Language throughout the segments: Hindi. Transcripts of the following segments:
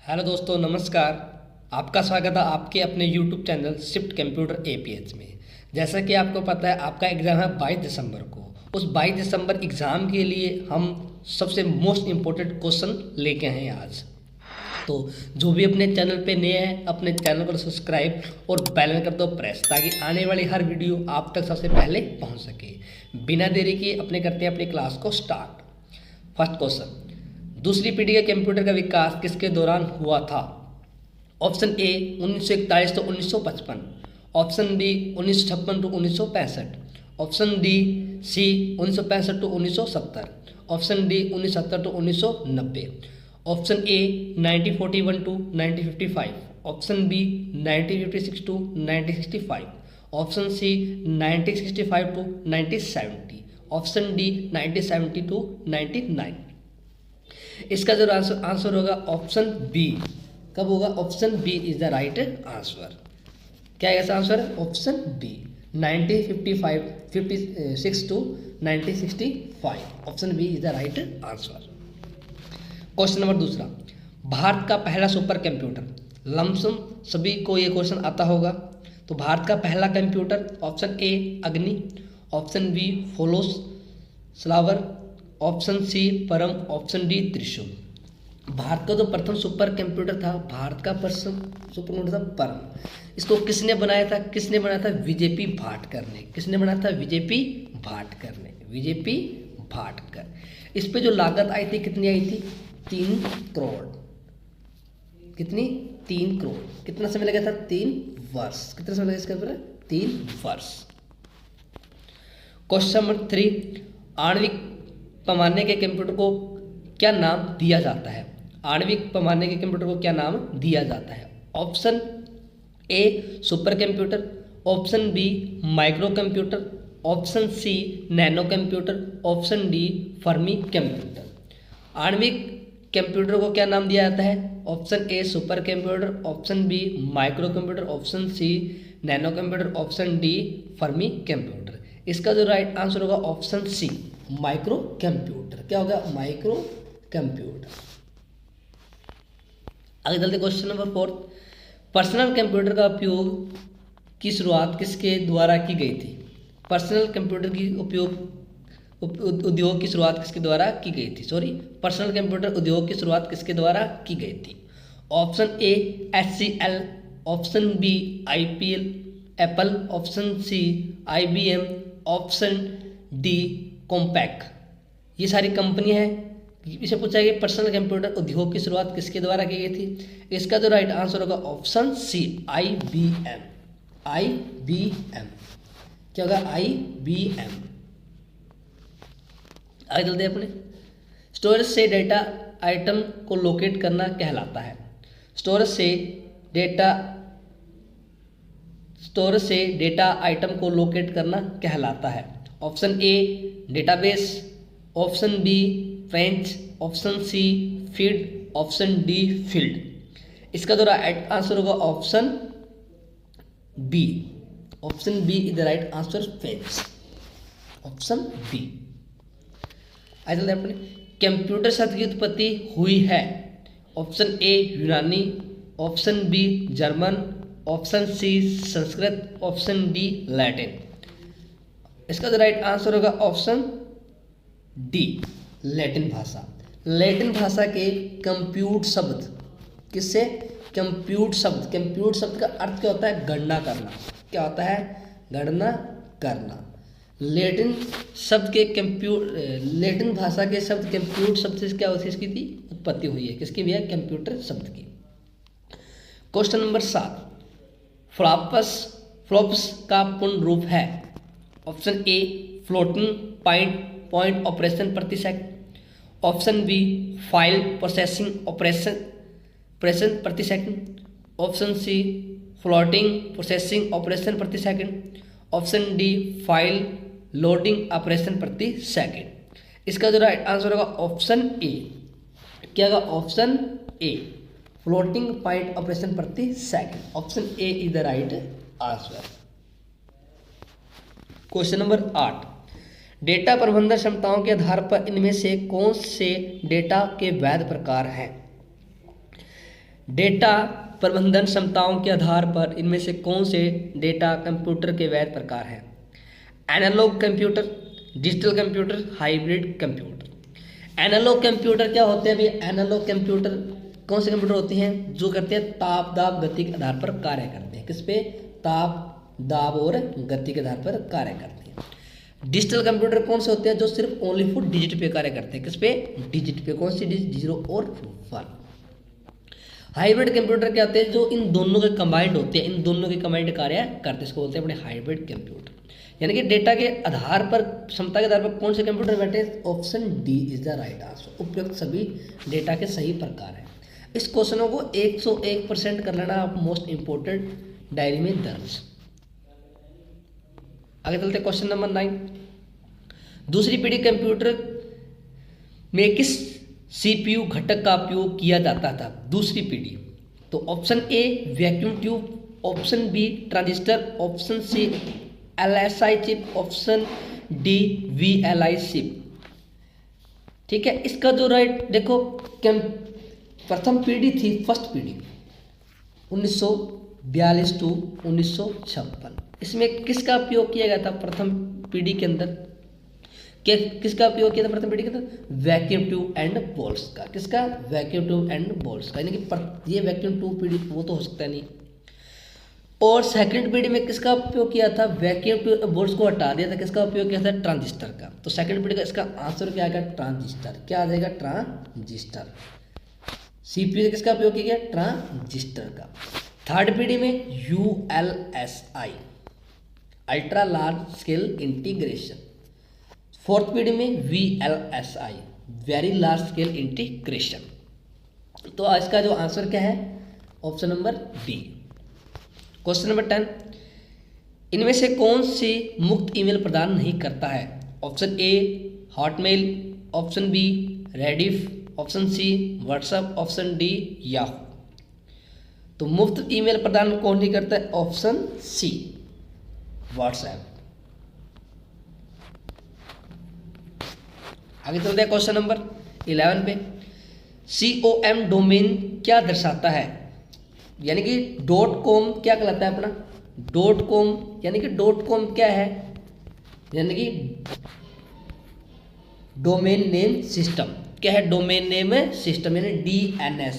हेलो दोस्तों, नमस्कार। आपका स्वागत है आपके अपने YouTube channel shift computer APH में। जैसा कि आपको पता है, आपका एग्ज़ाम है 22 दिसंबर को। उस 22 दिसंबर एग्ज़ाम के लिए हम सबसे मोस्ट इम्पोर्टेंट क्वेश्चन लेके हैं आज। तो जो भी अपने चैनल पे नए हैं, अपने चैनल को सब्सक्राइब और बेल आइकन कर दो प्रेस, ताकि आने वाली हर वीडियो आप तक सबसे पहले पहुंच सके। बिना देरी किए अपने करते हैं अपनी क्लास को स्टार्ट। फर्स्ट क्वेश्चन, दूसरी पीढ़ी के कंप्यूटर का विकास किसके दौरान हुआ था? Option A 1941 to 1955, option B 1956 to 1965, option D C 1965 to 1970, option D 1970 to 1990, option A 1941 to 1955, option B 1956 to 1965, option C 1965 to 1970, option D 1970 to 1999। इसका जो आंसर होगा ऑप्शन बी। कब होगा? Option B is the right answer. क्या है ऐसा answer? Option B 1956 to 1965। Option B is the right answer. Question number दूसरा, भारत का पहला सुपर कंप्यूटर। लमसम सभी को ये क्वेश्चन आता होगा। तो भारत का पहला कंप्यूटर, ऑप्शन ए अग्नि, ऑप्शन बी फोलोस स्लावर, ऑप्शन सी परम, ऑप्शन डी त्रिशूल। भारत का जो प्रथम सुपर कंप्यूटर था, भारत का प्रथम सुपर कंप्यूटर था परम। इसको किसने बनाया था? किसने बनाया था? विजेपी भाटकर ने। किसने बनाया था? विजेपी भाटकर ने। विजेपी भाटकर। इस पे जो लागत आई थी, कितनी आई थी? 3 करोड़। कितनी? 3 करोड़। कितना समय लगा था? 3 वर्ष। कितना समय लगा इसके ऊपर? 3 वर्ष। क्वेश्चन नंबर 3, आणविक पैमाने के कंप्यूटर को क्या नाम दिया जाता है? आणविक पैमाने के कंप्यूटर को क्या नाम दिया जाता है? Option A super computer, option B micro computer, option C nano computer, option D Fermi computer. आणविक कंप्यूटर को क्या नाम दिया जाता है? Option A super computer, option B micro computer, option C nano computer, option D Fermi computer. इसका जो राइट आंसर होगा ऑप्शन सी माइक्रो कंप्यूटर। क्या होगा? Micro computer. आगे चलते क्वेश्चन नंबर 4, पर्सनल कंप्यूटर का उपयोग की शुरुआत किसके द्वारा की गई थी? पर्सनल कंप्यूटर की उद्योग की शुरुआत किसके द्वारा की गई थी? पर्सनल कंप्यूटर उद्योग की शुरुआत किसके द्वारा की गई थी? Option A HCL, option B IPL Apple, option C IBM, option D Compaq. ये सारी कंपनियां हैं। इसे पूछा गया पर्सनल कंप्यूटर उद्योग की शुरुआत किसके द्वारा की गई थी? इसका जो राइट आंसर होगा ऑप्शन सी IBM। IBM। क्या होगा? IBM। आगे चलते हैं अपने। स्टोरेज से डेटा आइटम को लोकेट करना कहलाता है। स्टोरेज से डेटा आइटम को लोकेट करना कहलाता है। Option A database, option B French, option C feed, option D field. इसका जो राइट आंसर होगा option B. Option B is the right answer, French. Option B. आइए चलते हैं अपने। कंप्यूटर शब्द की उत्पत्ति हुई है। ऑप्शन ए यूनानी, option B German, option C Sanskrit, option D Latin. इसका जो राइट आंसर होगा ऑप्शन डी लैटिन भाषा। लैटिन भाषा के कंप्यूट शब्द, किससे? कंप्यूट शब्द। कंप्यूट शब्द का अर्थ क्या होता है? गणना करना। क्या होता है? गणना करना। लैटिन भाषा के शब्द कंप्यूट शब्द से क्या होती है? इसकी थी उत्पत्ति हुई है। किसकी भी है? कंप्यूटर शब्द की। क्वेश्चन नंबर 7, फ्लॉप्स का पूर्ण रूप है। Option A floating point operation प्रति second, option B file processing operation प्रति second, option C floating processing operation प्रति second, option D file loading operation प्रति सेकंड। इसका जो राइट आंसर होगा ऑप्शन ए। क्या होगा? Option A floating point operation प्रति second. Option A is the right answer. Question number 8, data प्रबंधन क्षमताओं के आधार पर इनमें से कौन से डेटा के वैध प्रकार हैं? डेटा प्रबंधन क्षमताओं के आधार पर इनमें से कौन से डेटा कंप्यूटर के वैध प्रकार हैं? Analogue computer, digital computer, hybrid computer. Analogue computer क्या होते हैं? अभी एनालॉग कंप्यूटर कौन से कंप्यूटर होते हैं? जो करते हैं ताप दाब गति के आधार पर कार्य करते हैं। किस पे? ताप दाब और गति के आधार पर कार्य करते हैं। डिजिटल कंप्यूटर कौन से होते हैं? जो सिर्फ ओनली फॉर डिजिट पे कार्य करते हैं। किस पे? डिजिट पे। कौन सी डिजिट? 0 और 1। हाइब्रिड कंप्यूटर क्या होते हैं? जो इन दोनों के कंबाइंड होते हैं, इन दोनों के कंबाइंड कार्य करते हैं, इसको बोलते हैं अपने हाइब्रिड कंप्यूटर। यानी कि डेटा के आधार पर, क्षमता के आधार पर कौन से कंप्यूटर बैठे? Option D is the right answer. उपयुक्त सभी डेटा के सही प्रकार हैं। इस क्वेश्चनों को 101% कर लेना आप, मोस्ट इंपोर्टेंट डायरी में दर्ज। आगे चलते क्वेश्चन नंबर 9। दूसरी पीढ़ी कंप्यूटर में किस सीपीयू घटक का उपयोग किया जाता था? दूसरी पीढ़ी। तो option A vacuum tube, option B transistor, option C LSI chip, option D VLI chip. ठीक है, इसका जो राइट देखो, प्रथम पीढ़ी थी, फर्स्ट पीढ़ी 1942 टू 1956। इसमें किसका उपयोग किया गया था प्रथम पीढ़ी के अंदर? किसका उपयोग किया था प्रथम पीढ़ी के अंदर? वैक्यूम ट्यूब एंड बॉल्स का। किसका? वैक्यूम ट्यूब एंड बॉल्स का। यानी कि ये वैक्यूम ट्यूब पीढ़ी वो तो हो सकता नहीं। और सेकंड पीढ़ी में किसका उपयोग किया था? वैक्यूम ट्यूब बोल्ट्स को हटा दिया था। किसका उपयोग किया था? ट्रांजिस्टर का। तो सेकंड पीढ़ी का इसका आंसर क्या आएगा? ट्रांजिस्टर। क्या आ जाएगा? ट्रांजिस्टर। सीपीयू किसका उपयोग किया गया? ट्रांजिस्टर का। थर्ड पीढ़ी में ULSI, ultra large scale integration. Fourth पीढ़ी में VLSI, very large scale integration. तो इसका जो आंसर क्या है? Option number D. Question number 10। इनमें से कौन सी मुक्त ईमेल प्रदान नहीं करता है? Option A Hotmail, option B Rediff, option C WhatsApp, option D Yahoo. तो मुफ्त ईमेल प्रदान कौन नहीं करता है? Option C WhatsApp. आगे चलते हैं क्वेश्चन नंबर 11 पे। COM डोमेन क्या दर्शाता है? यानी कि .com क्या कहलाता है अपना? .com यानी कि .com क्या है? यानी कि डोमेन नेम सिस्टम। क्या है? डोमेन नेम सिस्टम, यानी DNS।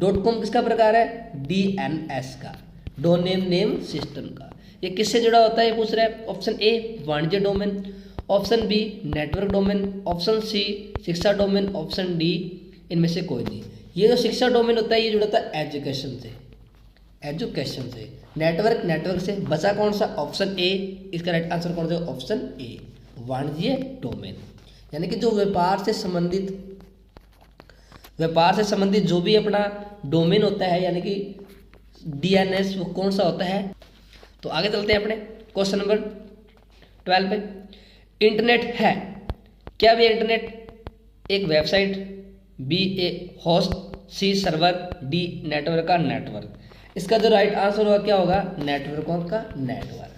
.com किसका प्रकार है? DNS का, डोमेन नेम सिस्टम का। ये किससे जुड़ा होता है? ये पूछ रहा है। ऑप्शन ए वाणिज्य domain, option B network domain, option C शिक्षा डोमेन, ऑप्शन डी इनमें से कोई नहीं। ये जो शिक्षा डोमेन होता है ये जुड़ा होता है एजुकेशन से, एजुकेशन से। नेटवर्क से। बचा कौन सा? Option A. इसका राइट आंसर कौन सा? ऑप्शन ए वाणिज्य डोमेन। यानी कि जो व्यापार से संबंधित जो भी अपना डोमेन होता है, यानी कि DNS, वो कौन सा होता है? तो आगे चलते हैं अपने क्वेश्चन नंबर 12 पे। इंटरनेट है क्या? भी इंटरनेट एक वेबसाइट, बी ए होस्ट, सी सर्वर, डी नेटवर्क का नेटवर्क। इसका जो राइट आंसर होगा क्या होगा? नेटवर्कों का नेटवर्क।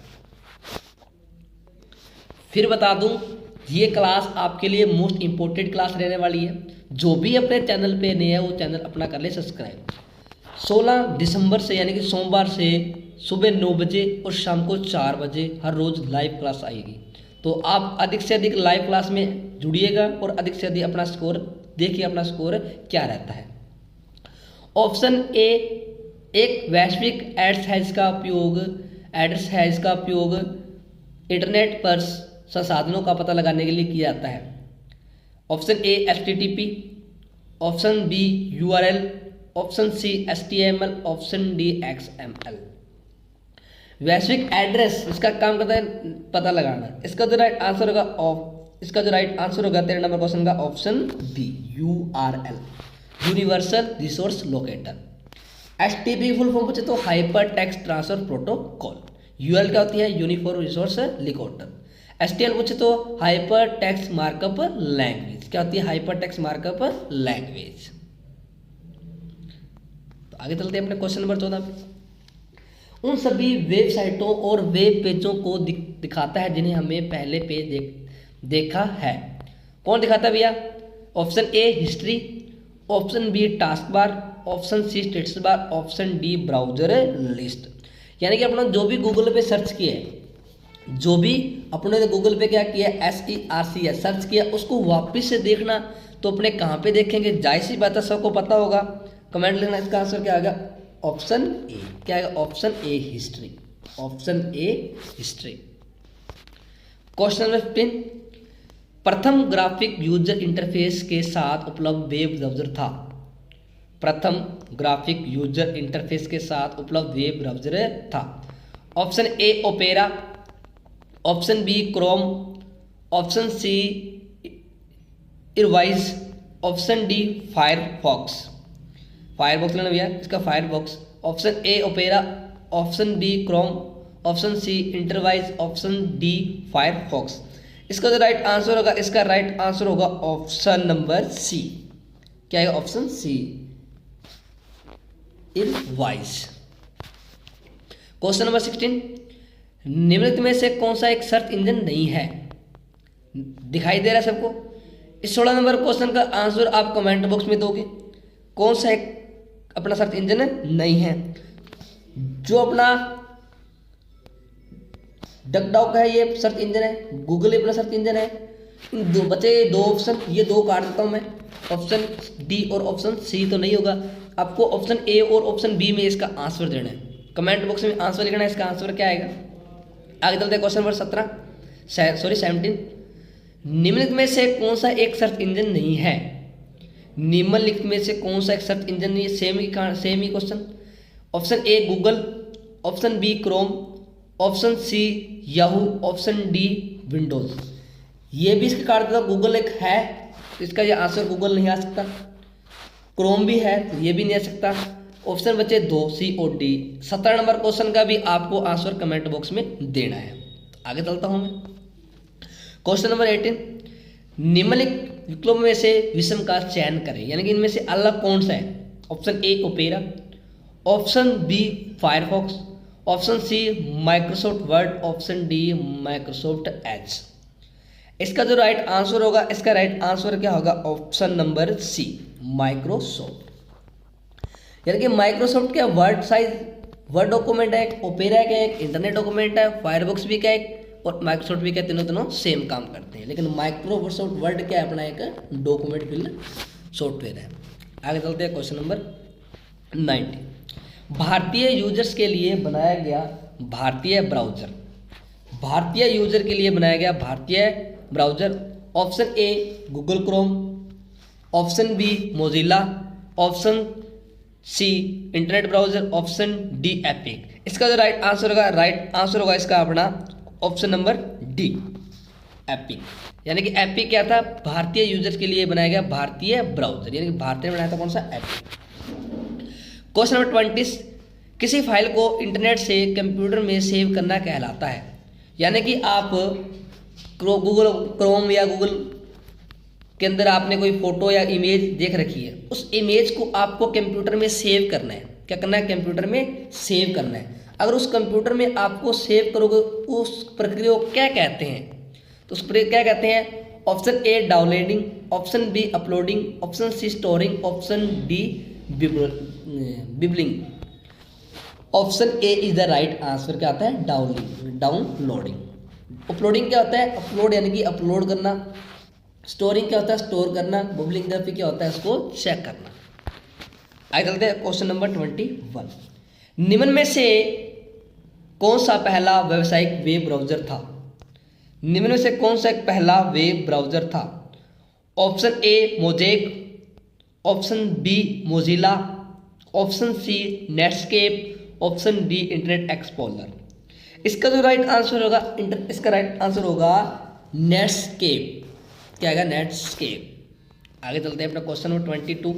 फिर बता दूं, ये क्लास आपके लिए मोस्ट इंपॉर्टेंट क्लास रहने वाली है। जो भी अपने चैनल पे नए है वो चैनल अपना कर ले सब्सक्राइब। 16 दिसंबर से यानी कि सोमवार से सुबह 9 बजे और शाम को 4 बजे हर रोज़ लाइव क्लास आएगी। तो आप अधिक से अधिक लाइव क्लास में जुड़िएगा और अधिक से अधिक अपना स्कोर देखिए, अपना स्कोर क्या रहता है। ऑप्शन ए एक वैश्विक एड्स है इसका उपयोग इंटरनेट पर संसाधनों का पता लगाने के लिए किया जाता है। Option A HTTP, option B URL, option C HTML, option D XML। वैश्विक एड्रेस इसका काम करता है पता लगाना। इसका जो राइट आंसर होगा 13 नंबर क्वेश्चन का option B URL, universal resource locator. HTTP full form पूछे तो hyper text transfer protocol. URL क्या होती है? Uniform resource locator. HTML पूछे तो हाइपर टेक्स्ट मार्कअप लैंग्वेज। क्या होती है? Hyper text markup language. तो आगे चलते हैं अपने क्वेश्चन नंबर 14 पे। उन सभी वेबसाइटों और वेब पेजों को दिखाता है जिन्हें हमें पहले पेज देखा है। कौन दिखाता है भैया? Option A history, option B task bar, option C status bar, option D browser list. यानी कि अपना जो भी गूगल पे सर्च किया है, जो भी अपने गूगल पे क्या किया SERCH सर्च किया, उसको वापस से देखना तो अपने कहाँ पे देखेंगे, जाहिर सी बात है सबको पता होगा। कमेंट लिखना, इसका आंसर क्या आएगा, ऑप्शन ए। क्या आएगा, option A history, option A history. Question number 15, प्रथम ग्राफिक यूजर इंटरफेस के साथ उपलब्ध वेब ब्राउज़र था। प्रथम ग्राफिक यूजर इंटरफेस के साथ उपलब्ध वेब ब्राउज़र था। Option A Opera, option B Chrome, option C इरवाइज, ऑप्शन डी फायरफॉक्स। फायरफॉक्स लेना भैया, इसका Firefox. Option A Opera, option B Chrome, option C Interwise, option D Firefox. इसका जो राइट आंसर होगा, इसका राइट आंसर होगा ऑप्शन नंबर सी। क्या है, ऑप्शन सी इरवाइज। क्वेश्चन नंबर 16, निम्नलिखित में से कौन सा एक सर्च इंजन नहीं है। दिखाई दे रहा है सबको। इस 16 नंबर क्वेश्चन का आंसर आप कमेंट बॉक्स में दोगे। कौन सा एक अपना सर्च इंजन नहीं है। जो अपना डकडाउ का है ये सर्च इंजन है, गूगल अपना सर्च इंजन है। इन दो बचे दो ऑप्शन, ये दो काट देता हूँ मैं, ऑप्शन डी और ऑप्शन सी तो नहीं होगा। आपको ऑप्शन ए और ऑप्शन बी में इसका आंसर देना है। कमेंट बॉक्स में आंसर लिखना है, इसका आंसर क्या आएगा। आगे चलते हैं क्वेश्चन नंबर 17। निम्नलिखित में से कौन सा एक सर्च इंजन नहीं है। निम्नलिखित में से कौन सा एक सर्च इंजन नहीं है, सेम ही question. Option A Google, option B Chrome, option C Yahoo, option D Windows. ये भी इसके काट देता, गूगल एक है, इसका ये आंसर गूगल नहीं आ सकता। क्रोम भी है तो ये भी नहीं आ सकता। ऑप्शन बचे दो, सी और डी। 17 नंबर क्वेश्चन का भी आपको आंसर कमेंट बॉक्स में देना है। आगे चलता हूं मैं। क्वेश्चन नंबर 18, निम्नलिखित विकल्पों में से विषम का चयन करें, यानी कि इनमें से अलग कौन सा है। Option A Opera, option B Firefox, option C Microsoft Word, option D Microsoft Edge. इसका जो राइट आंसर होगा, इसका राइट आंसर क्या होगा, ऑप्शन नंबर सी माइक्रोसॉफ्ट। यानी कि माइक्रोसॉफ्ट क्या वर्ड साइज वर्ड डॉक्यूमेंट है, ओपेरा क्या एक इंटरनेट डॉक्यूमेंट है, फायरफॉक्स भी क्या एक और माइक्रोसॉफ्ट भी क्या, तीनों सेम काम करते हैं। लेकिन माइक्रोसॉफ्ट वर्ड क्या है, अपना एक डॉक्यूमेंट फिल सॉफ्टवेयर है। आगे चलते हैं क्वेश्चन नंबर 19, भारतीय यूजर्स के लिए बनाया गया भारतीय ब्राउज़र। भारतीय यूजर के लिए बनाया गया भारतीय browser. Option A Google Chrome, option B Mozilla, option C internet browser, option D Epic. इसका जो राइट आंसर होगा इसका अपना ऑप्शन नंबर डी एपिक। यानी कि एपिक क्या था, भारतीय यूजर्स के लिए बनाया गया भारतीय ब्राउज़र, यानी कि भारतीय ने बनाया था कौन सा, एपिक। क्वेश्चन नंबर 20, किसी फाइल को इंटरनेट से कंप्यूटर में सेव करना कहलाता है। यानी कि आप गूगल क्रोम या गूगल के अंदर आपने कोई फोटो या इमेज देख रखी है, उस इमेज को आपको कंप्यूटर में सेव करना है। क्या करना है, कंप्यूटर में सेव करना है। अगर उस कंप्यूटर में आपको सेव करोगे, उस प्रक्रिया को क्या कहते हैं, तो उस प्रक्रिया क्या कहते हैं। Option A downloading, option B uploading, option C storing, option D बिबलिंग। Option A is the right answer. क्या आता है, डाउनलोडिंग। अपलोडिंग क्या होता है, अपलोड यानी कि अपलोड करना। स्टोरिंग क्या होता है, स्टोर करना। बबलिंग का क्या होता है, उसको चेक करना। आगे चलते हैं क्वेश्चन नंबर 21, निम्न में से कौन सा पहला व्यावसायिक वेब ब्राउज़र था। निम्न में से कौन सा एक पहला वेब ब्राउज़र था। Option A Mosaic, option B Mozilla, option C Netscape, option D Internet Explorer. इसका जो राइट आंसर होगा, इसका राइट आंसर होगा नेटस्केप। क्या आएगा, नेटस्केप। आगे चलते हैं अपना क्वेश्चन नंबर 22,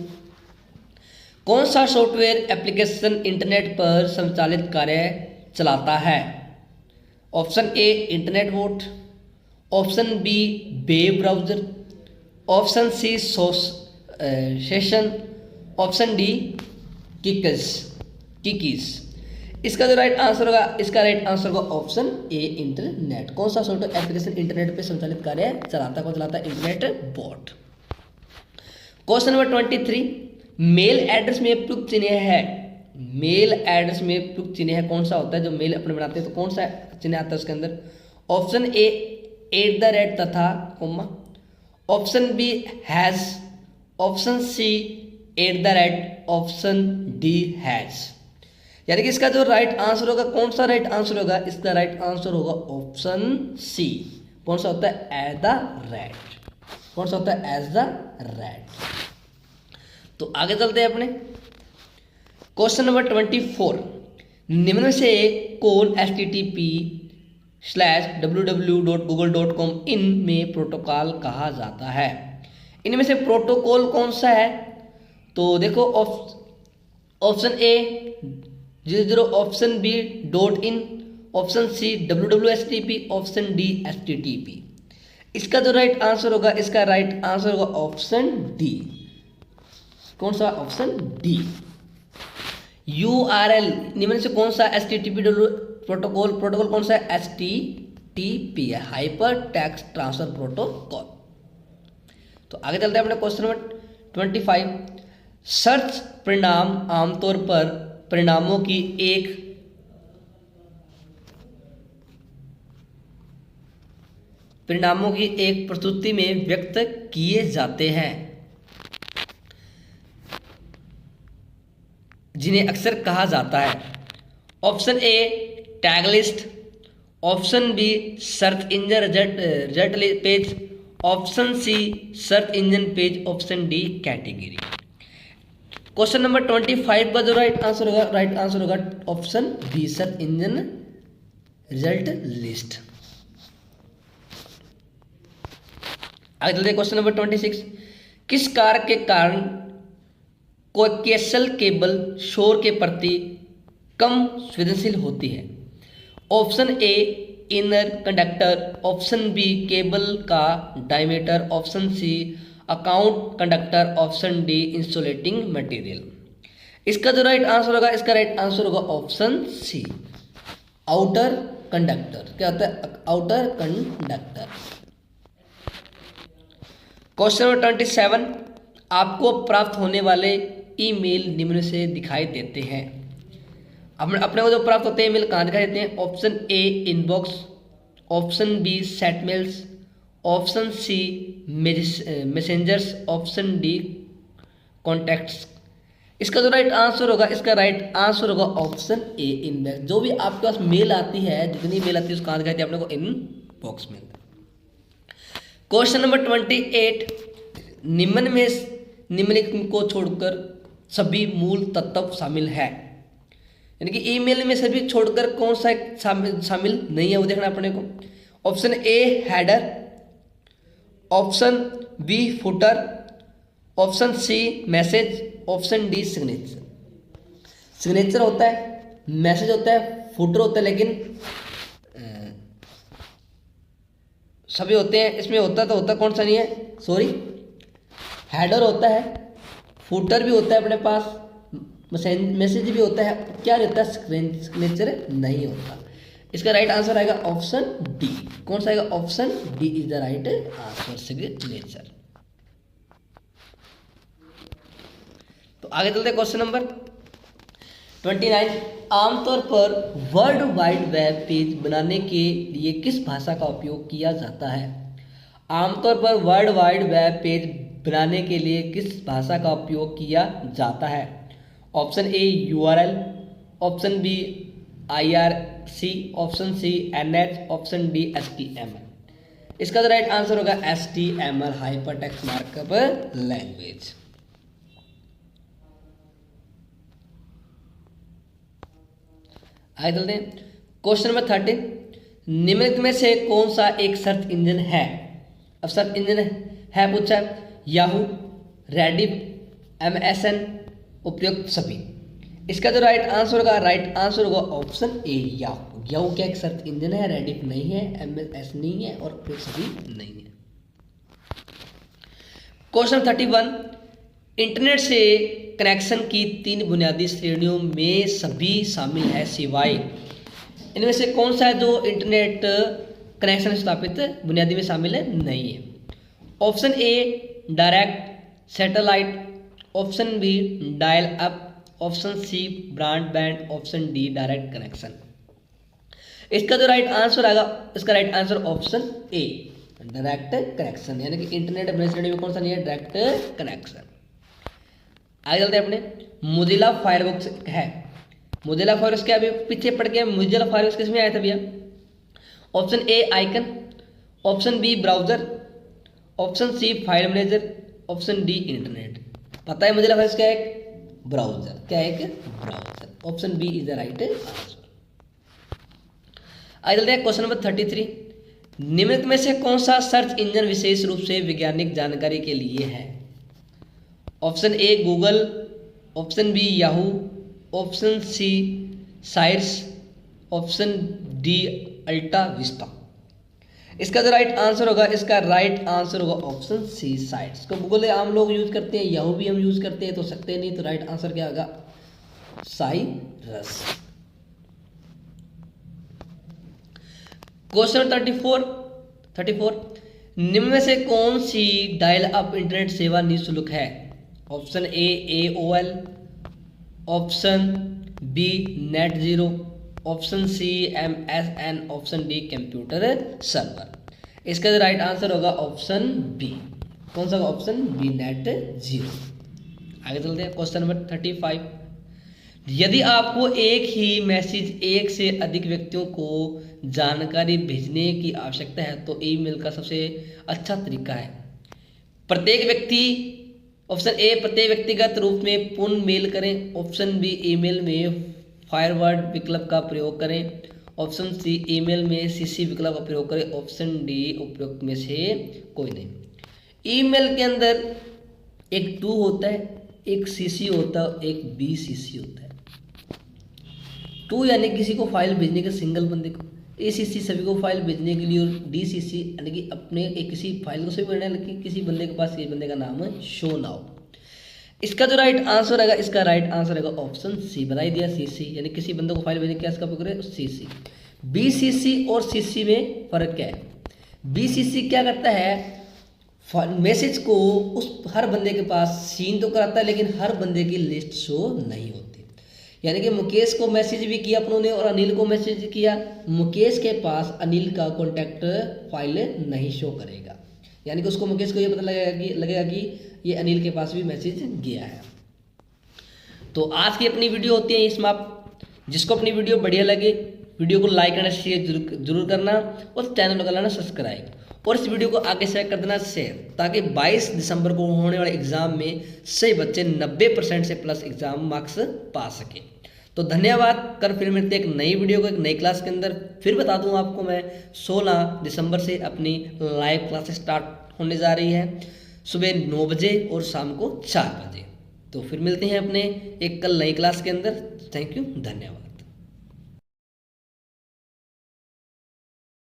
कौन सा सॉफ्टवेयर एप्लीकेशन इंटरनेट पर संचालित कार्य चलाता है। Option A internet bot, option B web browser, option C session, option D cookies. इसका जो राइट आंसर होगा, इसका राइट आंसर होगा ऑप्शन ए इंटरनेट। कौन सा सॉफ्टवेयर एप्लीकेशन इंटरनेट पे संचालित कार्य चलाता है, कौन चलाता है, internet bot. Question number 23, mail address में प्रयुक्त चिन्ह है, मेल एड्रेस में प्रयुक्त चिन्ह है कौन सा होता है, जो मेल अपने बनाते हैं तो कौन सा चिन्ह आता है उसके अंदर? ऑप्शन ए @ तथा comma, option B hash, option C @ option D hash. यानी कि इसका जो राइट आंसर होगा, कौन सा राइट आंसर होगा? इसका राइट आंसर होगा ऑप्शन सी। कौन सा होता है? At the rate. कौन सा होता है? As the rate. तो आगे चलते हैं अपने क्वेश्चन नंबर 24। निम्न में से कौन http/www.google.com इन में प्रोटोकॉल कहा जाता है? इनमें से प्रोटोकॉल कौन सा है? तो देखो option A 00, option B .in, option C www.http, option D http। इसका जो राइट आंसर होगा, इसका राइट आंसर होगा ऑप्शन डी। कौन सा? Option D. URL निम्न से कौन सा http प्रोटोकॉल कौन सा है? HTTP है, हाइपर टेक्स्ट ट्रांसफर प्रोटोकॉल। तो आगे चलते हैं अपने क्वेश्चन नंबर 25। सर्च परिणाम आमतौर पर परिणामों की एक प्रस्तुति में व्यक्त किए जाते हैं, जिन्हें अक्सर कहा जाता है। Option A tag list, option B search engine result page, option C search engine page, option D category. Question number 25 का जो राइट आंसर होगा option B search engine result list. आगे चलते क्वेश्चन नंबर 26। किस कारक के कारण कोएक्सियल केबल शोर के प्रति कम संवेदनशील होती है? Option A inner conductor, option B cable का diameter, option C account conductor, option D insulating material. इसका जो राइट आंसर होगा, इसका राइट आंसर होगा ऑप्शन सी आउटर कंडक्टर। क्या होता है? Outer conductor. Question number 27। आपको प्राप्त होने वाले ईमेल निम्न से दिखाई देते हैं। अपने को जो प्राप्त होते हैं ईमेल कहाँ दिखाई देते हैं? Option A inbox, option B sent mails, option C messengers, option D contacts. इसका जो राइट आंसर होगा, इसका राइट आंसर होगा ऑप्शन ए इनबॉक्स। जो भी आपके पास मेल आती है, जितनी मेल आती है उसको कहाँ दिखाई देती है? अपने को इनबॉक्स में। Question number 28। निम्नलिखित को छोड़कर सभी मूल तत्व शामिल है। यानी कि ईमेल में सभी छोड़कर कौन सा शामिल नहीं है, वो देखना अपने को। Option A header, option B footer, option C message, option D signature. Signature होता है, मैसेज होता है, फुटर होता है, लेकिन सभी होते हैं। इसमें होता कौन सा नहीं है? सॉरी, हेडर होता है, फुटर भी होता है अपने पास, मैसेज भी होता है, क्या रहता है? सिग्नेचर नहीं होता। इसका राइट आंसर आएगा ऑप्शन डी। कौन सा आएगा? Option D is the right answer, signature. तो आगे चलते हैं क्वेश्चन नंबर 29। आमतौर पर वर्ल्ड वाइड वेब पेज बनाने के लिए किस भाषा का उपयोग किया जाता है? आमतौर पर वर्ल्ड वाइड वेब पेज बनाने के लिए किस भाषा का उपयोग किया जाता है? Option A URL, option B IRC, option C NH, option D HTML। इसका जो राइट आंसर होगा HTML, hyper text markup language. आगे चलते हैं क्वेश्चन नंबर 30। निम्नलिखित में से कौन सा एक सर्च इंजन है? अब सर्च इंजन है पूछा है, याहू, रेडिफ, MSN, उपयुक्त सभी। इसका जो राइट आंसर होगा ऑप्शन ए याहू। याहू क्या एक सर्च इंजन है? रेडिफ नहीं है, MS नहीं है और उपयुक्त सभी नहीं है। क्वेश्चन 31। इंटरनेट से कनेक्शन की 3 बुनियादी श्रेणियों में सभी शामिल है सिवाय इनमें से कौन सा है जो इंटरनेट कनेक्शन स्थापित बुनियादी में शामिल है? नहीं है। Option A direct satellite, option B dial up, option C broadband, option D direct connection. इसका जो राइट आंसर आएगा, इसका right answer option A direct connection, यानी कि इंटरनेट फैसिलिटी में कौन सा नहीं है, डायरेक्ट कनेक्शन। आगे चलते हैं अपने मोजिला फायरफॉक्स है। मोजिला फायरफॉक्स क्या अभी पीछे पड़ गया, मोजिला फायरफॉक्स किस में आया था भैया? Option A icon, option B browser, option C file manager, option D internet. पता है मोजिला फायरफॉक्स क्या है? ब्राउजर। क्या है? Browser. Option B is the right answer. आगे चलते हैं क्वेश्चन नंबर 33। निम्नलिखित में से कौन सा सर्च इंजन विशेष रूप से वैज्ञानिक जानकारी के लिए है? Option A Google, option B Yahoo, option C sites, option D AltaVista. इसका जो राइट आंसर होगा, इसका राइट आंसर होगा ऑप्शन सी साइट्स। तो गूगल आम लोग यूज करते हैं, याहू भी हम यूज करते हैं, तो सकते नहीं, तो राइट आंसर क्या होगा? साइरस। क्वेश्चन 34 निम्न में से कौन सी डायल अप इंटरनेट सेवा निःशुल्क है? Option A AOL, option B net zero, option C MSN, option D computer server. इसका जो राइट आंसर होगा ऑप्शन बी। कौन सा? Option B net zero. आगे चलते हैं क्वेश्चन नंबर 35। यदि आपको एक ही मैसेज एक से अधिक व्यक्तियों को जानकारी भेजने की आवश्यकता है तो ईमेल का सबसे अच्छा तरीका है। प्रत्येक व्यक्ति, ऑप्शन ए प्रत्येक व्यक्तिगत रूप में पूर्ण मेल करें, ऑप्शन बी ईमेल में फॉरवर्ड विकल्प का प्रयोग करें, ऑप्शन सी ईमेल में CC विकल्प का प्रयोग करें, ऑप्शन डी उपयुक्त में से कोई नहीं। ईमेल के अंदर एक टू होता है, एक CC होता है, एक BCC होता है। टू यानी किसी को फाइल भेजने के सिंगल बंदे को, ACC सभी को फाइल भेजने के लिए, और DCC यानी कि अपने एक किसी फाइल को सभी भेजने लगे किसी बंदे के पास, ये बंदे का नाम है शो नाउ। इसका जो राइट आंसर रहेगा, इसका राइट आंसर रहेगा ऑप्शन सी। बता ही दिया CC, यानी किसी बंदे को फाइल भेजने क्या इसका उपयोग करें? CC। BCC और CC में फर्क क्या है? BCC क्या करता है? मैसेज को उस हर बंदे के पास सीन तो कराता है, लेकिन हर बंदे की लिस्ट शो नहीं होती। यानी कि मुकेश को मैसेज भी किया अपनों ने और अनिल को मैसेज किया, मुकेश के पास अनिल का कॉन्टैक्ट फाइल नहीं शो करेगा, यानी कि उसको मुकेश को ये पता लगेगा कि ये अनिल के पास भी मैसेज गया है। तो आज की अपनी वीडियो होती है समाप्त। जिसको अपनी वीडियो बढ़िया लगे, वीडियो को लाइक करना, शेयर जरूर करना, और चैनल को कर लेना सब्सक्राइब, और इस वीडियो को आगे शेयर कर देना शेयर, ताकि 22 दिसंबर को होने वाले एग्जाम में सही बच्चे 90% से प्लस एग्जाम मार्क्स पा सके। तो धन्यवाद। कर फिर मिलते एक नई वीडियो को एक नई क्लास के अंदर। फिर बता दूं आपको, मैं 16 दिसंबर से अपनी लाइव क्लासेस स्टार्ट होने जा रही है, सुबह 9 बजे और शाम को 4 बजे। तो फिर मिलते हैं अपने एक कल नई क्लास के अंदर। थैंक यू, धन्यवाद।